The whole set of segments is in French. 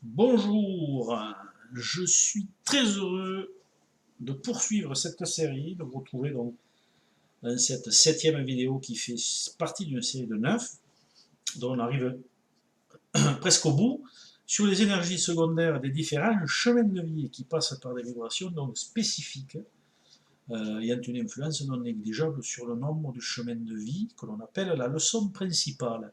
Bonjour, je suis très heureux de poursuivre cette série, de vous retrouver donc dans cette septième vidéo qui fait partie d'une série de 9, dont on arrive presque au bout, sur les énergies secondaires des différents chemins de vie qui passent par des vibrations donc spécifiques, ayant une influence non négligeable sur le nombre de chemins de vie que l'on appelle la leçon principale.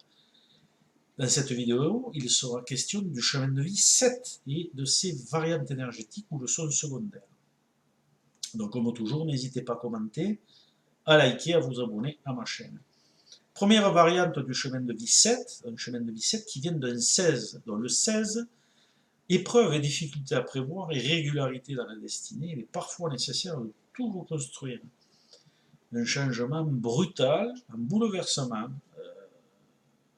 Dans cette vidéo, il sera question du chemin de vie 7 et de ses variantes énergétiques ou leçons secondaires. Donc comme toujours, n'hésitez pas à commenter, à liker, à vous abonner à ma chaîne. Première variante du chemin de vie 7, un chemin de vie 7 qui vient d'un 16, dont le 16, épreuve et difficulté à prévoir et régularité dans la destinée, il est parfois nécessaire de tout reconstruire. Un changement brutal, un bouleversement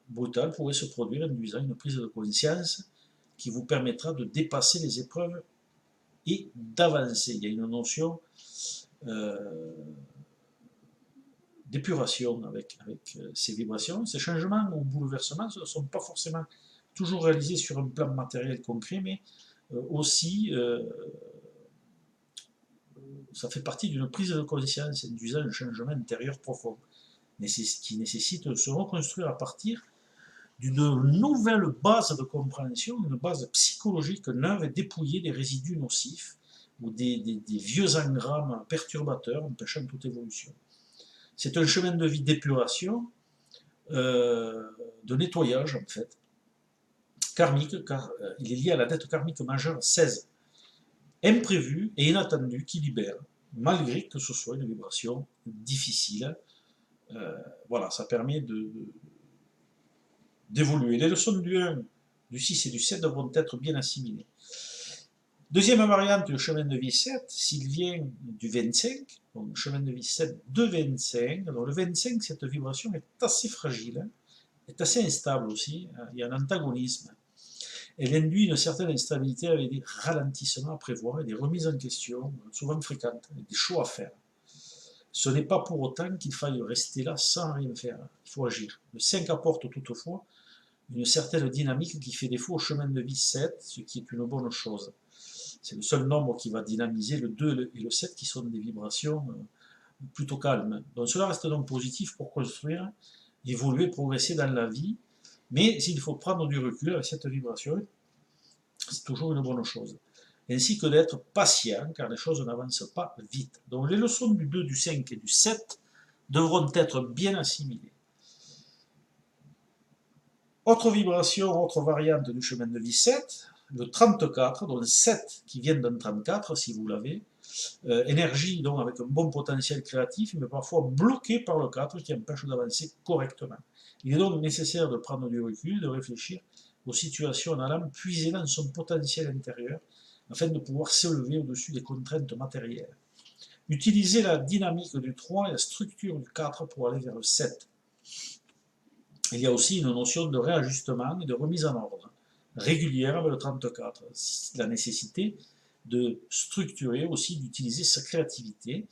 brutal pourrait se produire, induisant une prise de conscience qui vous permettra de dépasser les épreuves et d'avancer. Il y a une notion d'épuration avec ces vibrations. Ces changements ou bouleversements ne sont pas forcément toujours réalisés sur un plan matériel concret, mais aussi ça fait partie d'une prise de conscience induisant un changement intérieur profond, qui nécessite de se reconstruire à partir d'une nouvelle base de compréhension, une base psychologique neuve et dépouillée des résidus nocifs ou des vieux engrammes perturbateurs empêchant toute évolution. C'est un chemin de vie d'épuration, de nettoyage en fait, karmique, car il est lié à la dette karmique majeure 16, imprévue et inattendue, qui libère, malgré que ce soit une vibration difficile. Voilà, ça permet d'évoluer. Les leçons du 1, du 6 et du 7 devront être bien assimilées. Deuxième variante du chemin de vie 7, s'il vient du 25, donc chemin de vie 7 de 25, alors le 25, cette vibration est assez fragile, est assez instable aussi, il y a un antagonisme. Elle induit une certaine instabilité avec des ralentissements à prévoir et des remises en question, souvent fréquentes, avec des choix à faire. Ce n'est pas pour autant qu'il faille rester là sans rien faire, il faut agir. Le 5 apporte toutefois une certaine dynamique qui fait défaut au chemin de vie 7, ce qui est une bonne chose. C'est le seul nombre qui va dynamiser le 2 et le 7 qui sont des vibrations plutôt calmes. Donc cela reste donc positif pour construire, évoluer, progresser dans la vie, mais il faut prendre du recul avec cette vibration, c'est toujours une bonne chose. Ainsi que d'être patient, car les choses n'avancent pas vite. Donc les leçons du 2, du 5 et du 7 devront être bien assimilées. Autre vibration, autre variante du chemin de vie 7, le 34, donc 7 qui vient d'un 34, si vous l'avez, énergie donc avec un bon potentiel créatif, mais parfois bloqué par le 4 qui empêche d'avancer correctement. Il est donc nécessaire de prendre du recul, de réfléchir aux situations en allant puiser dans son potentiel intérieur, afin de pouvoir s'élever au-dessus des contraintes matérielles. Utiliser la dynamique du 3 et la structure du 4 pour aller vers le 7. Il y a aussi une notion de réajustement et de remise en ordre régulière avec le 34. La nécessité de structurer aussi, d'utiliser sa créativité.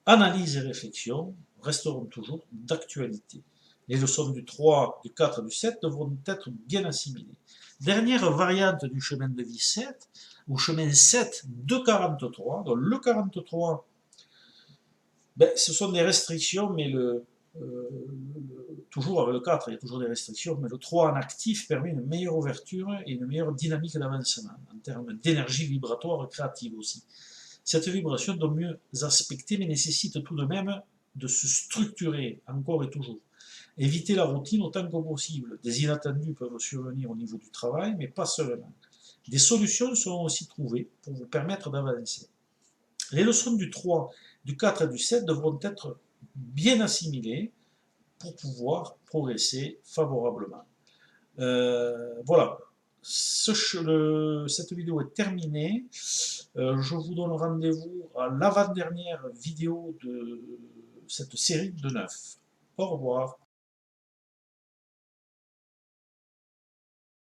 Analyse et réflexion resteront toujours d'actualité. Les leçons du 3, du 4 et du 7 devront être bien assimilées. Dernière variante du chemin de vie 7, ou chemin 7 de 43. Donc le 43, ce sont des restrictions, mais toujours avec le 4, il y a toujours des restrictions, mais le 3 en actif permet une meilleure ouverture et une meilleure dynamique d'avancement, en termes d'énergie vibratoire créative aussi. Cette vibration doit mieux aspecter, mais nécessite tout de même de se structurer, encore et toujours. Éviter la routine autant que possible. Des inattendus peuvent survenir au niveau du travail, mais pas seulement. Des solutions seront aussi trouvées pour vous permettre d'avancer. Les leçons du 3, du 4 et du 7 devront être bien assimilées pour pouvoir progresser favorablement. Voilà, cette vidéo est terminée. Je vous donne rendez-vous à l'avant-dernière vidéo de cette série de 9. Au revoir.